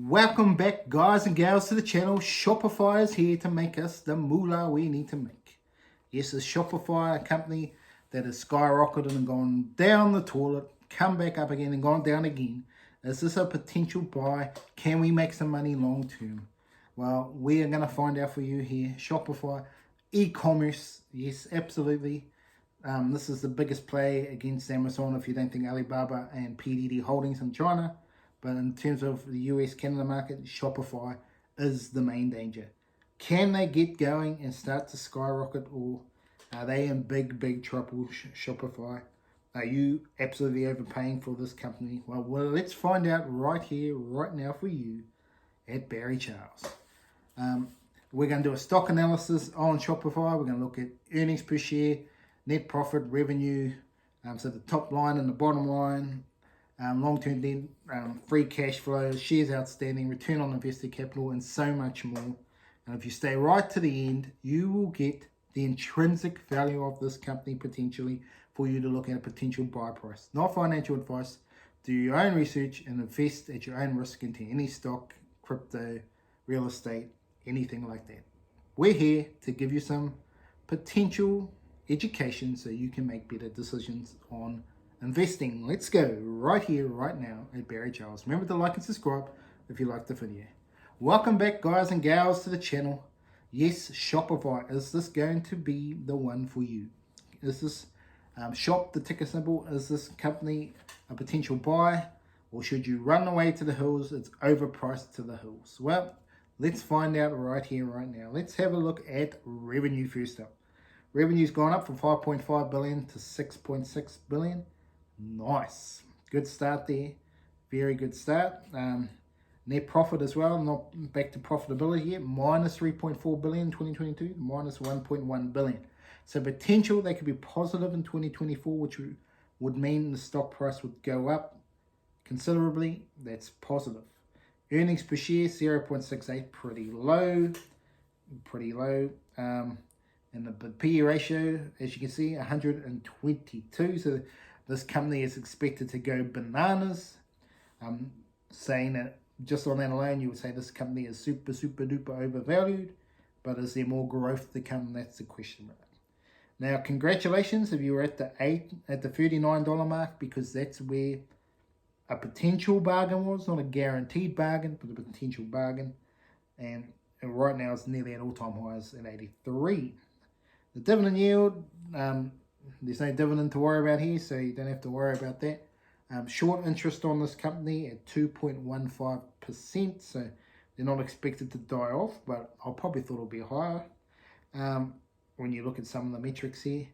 Welcome back, guys and gals, to the channel. Shopify is here to make us the moolah we need to make. Yes, it's Shopify, a company that has skyrocketed and gone down the toilet, come back up again and gone down again. Is this a potential buy? Can we make some money long term? Well, we are going to find out for you here. Shopify, e-commerce, yes, absolutely. This is the biggest play against Amazon if you don't think Alibaba and PDD Holdings in China. But in terms of the US-Canada market, Shopify is the main danger. Can they get going and start to skyrocket, or are they in big trouble, Shopify? Are you absolutely overpaying for this company? Well, let's find out right here, right now for you at Barry Charles. We're going to do a stock analysis on Shopify. We're going to look at earnings per share, net profit, revenue, so the top line and the bottom line, long-term debt, free cash flow, shares outstanding, return on invested capital, and so much more. And if you stay right to the end, you will get the intrinsic value of this company potentially for you to look at a potential buy price. Not financial advice. Do your own research and invest at your own risk into any stock, crypto, real estate, anything like that. We're here to give you some potential education so you can make better decisions on investing. Let's go right here, right now at Barry Charles. Remember to like and subscribe if you like the video. Welcome back, guys and gals, to the channel. Yes, Shopify. Is this going to be the one for you? Is this Shop, the ticker symbol, is this company a potential buy? Or should you run away to the hills? It's overpriced to the hills. Well, let's find out right here, right now. Let's have a look at revenue first up. Revenue's gone up from 5.5 billion to 6.6 billion. Nice. Good start there. Very good start. Net profit as well, not back to profitability yet. Minus 3.4 billion in 2022, minus 1.1 billion. So potential they could be positive in 2024, which would mean the stock price would go up considerably. That's positive. Earnings per share, 0.68, pretty low. Pretty low. And the PE ratio, as you can see, 122. So this company is expected to go bananas. Saying that just on that alone, you would say this company is super duper overvalued. But is there more growth to come? That's the question mark. Now, congratulations if you were at the $39 mark, because that's where a potential bargain was, not a guaranteed bargain, but a potential bargain. And right now it's nearly at all-time highs at 83. The dividend yield, there's no dividend to worry about here, so you don't have to worry about that. Short interest on this company at 2.15%, so they're not expected to die off, but I probably thought it'll be higher when you look at some of the metrics here.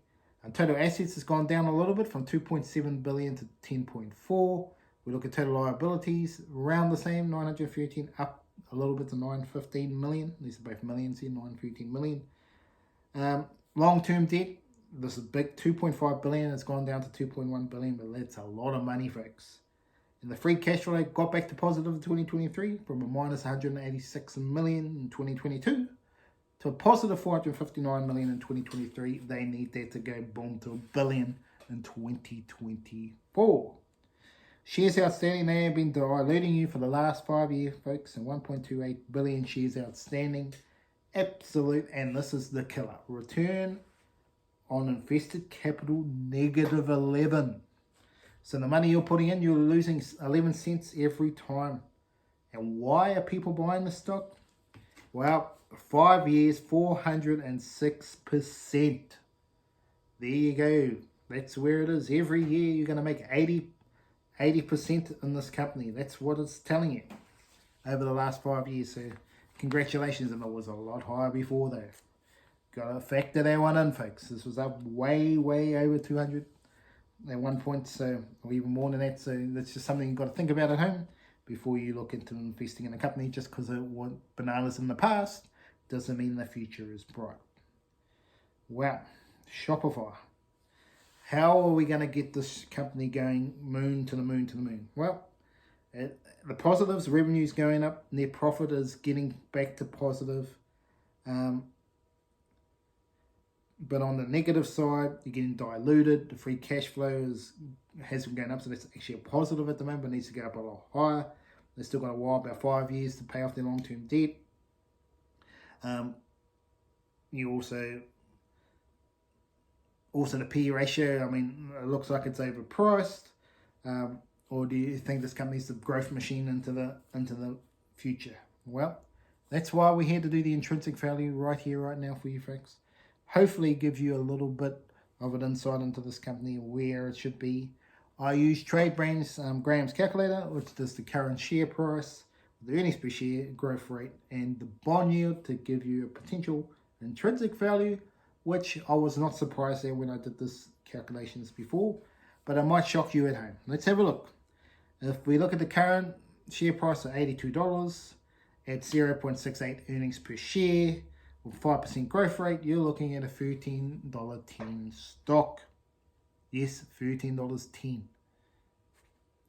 Total assets has gone down a little bit from 2.7 billion to 10.4. We look at total liabilities, around the same, 913, up a little bit to 915 million. These are both millions here, 915 million. Long-term debt, this is big, 2.5 billion. It's gone down to 2.1 billion, but that's a lot of money, folks. And the free cash flow got back to positive in 2023 from a minus 186 million in 2022 to a positive 459 million in 2023. They need that to go boom to $1 billion in 2024. Shares outstanding, they have been diluting you for the last 5 years, folks, and 1.28 billion shares outstanding. Absolute, and this is the killer. Return on invested capital, negative 11. So the money you're putting in, you're losing 11 cents every time. And why are people buying the stock? Well, 5 years, 406%. There you go. That's where it is. Every year you're going to make 80% in this company. That's what it's telling you over the last 5 years. So congratulations, and it was a lot higher before though. Got to factor that one in, folks. This was up way over 200 at one point, so, or even more than that. So that's just something you've got to think about at home before you look into investing in a company. Just because it went bananas in the past doesn't mean the future is bright. Wow, Shopify. How are we going to get this company going moon to the moon to the moon? Well, the positives, revenue's going up, net profit is getting back to positive. But on the negative side, you're getting diluted. The free cash flow hasn't gone up, so that's actually a positive at the moment, but needs to go up a lot higher. They've still got a while, about 5 years, to pay off their long-term debt. You also the PE ratio, I mean, it looks like it's overpriced. Or do you think this company's the growth machine into the future? Well, that's why we're here to do the intrinsic value right here, right now for you folks. Hopefully it gives you a little bit of an insight into this company, where it should be. I use Trade Brains Graham's calculator, which does the current share price, the earnings per share, growth rate, and the bond yield to give you a potential intrinsic value, which I was not surprised at when I did this calculations before, but it might shock you at home. Let's have a look. If we look at the current share price of $82 at 0.68 earnings per share with 5% growth rate, you're looking at a $13.10 stock. Yes, $13.10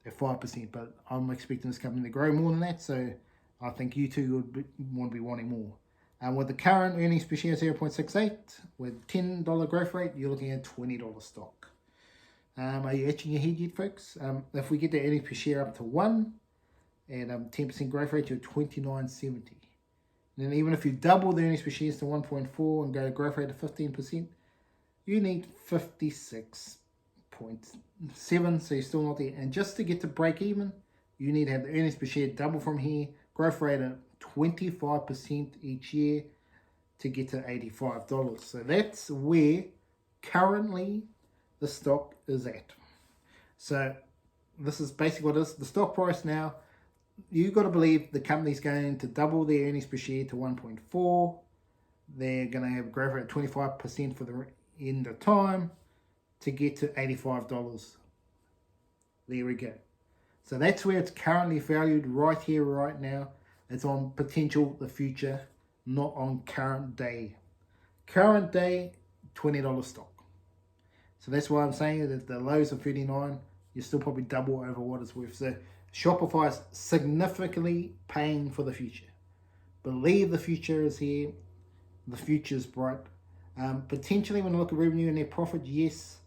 at 5%, but I'm expecting this company to grow more than that, so I think you two would be wanting more. With the current earnings per share 0.68 with $10 growth rate, you're looking at $20 stock. Are you itching your head yet, folks? If we get the earnings per share up to 1 and 10% growth rate, you're $29.70. And then even if you double the earnings per share to 1.4 and go to growth rate of 15%, you need 56.7, so you're still not there. And just to get to break even, you need to have the earnings per share double from here, growth rate of 25% each year to get to $85. So that's where currently the stock is at. So this is basically what it is. The stock price now, you've got to believe the company's going to double their earnings per share to 1.4. They're going to have growth rate of 25% for the end of time to get to $85. There we go. So that's where it's currently valued right here, right now. It's on potential, the future, not on current day. Current day, $20 stock. So that's why I'm saying that the lows of 39, you're still probably double over what it's worth. So Shopify is significantly paying for the future. Believe the future is here. The future is bright. Potentially, when I look at revenue and net profit, yes.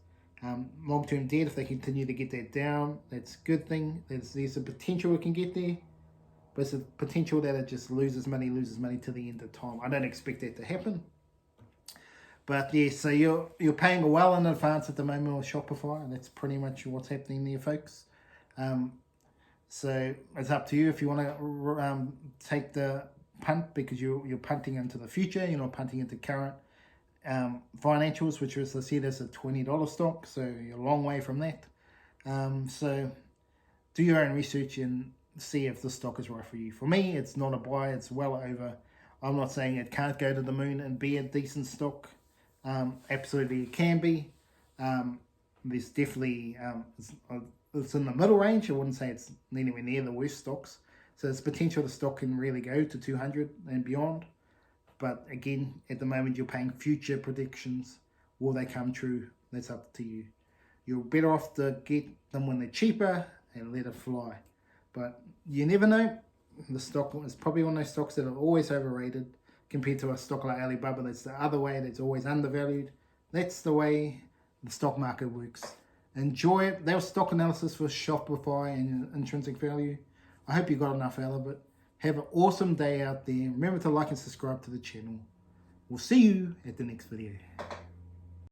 Long-term debt, if they continue to get that down, that's a good thing. There's a potential we can get there. But it's a potential that it just loses money to the end of time. I don't expect that to happen. But yeah, so you're paying well in advance at the moment with Shopify, and that's pretty much what's happening there, folks. So it's up to you if you want to take the punt, because you're punting into the future. You're not punting into current financials, which, as I said, is a $20 stock. So you're a long way from that. So do your own research and see if the stock is right for you. For me, it's not a buy. It's well over. I'm not saying it can't go to the moon and be a decent stock. Absolutely it can be. There's definitely it's in the middle range. I wouldn't say it's anywhere near the worst stocks. So there's potential the stock can really go to 200 and beyond. But again, at the moment, you're paying future predictions. Will they come true? That's up to you. You're better off to get them when they're cheaper and let it fly. But you never know. The stock is probably one of those stocks that are always overrated compared to a stock like Alibaba that's the other way, that's always undervalued. That's the way the stock market works. Enjoy it. That was stock analysis for Shopify and intrinsic value. I hope you got enough out of it. Have an awesome day out there. Remember to like and subscribe to the channel. We'll see you at the next video.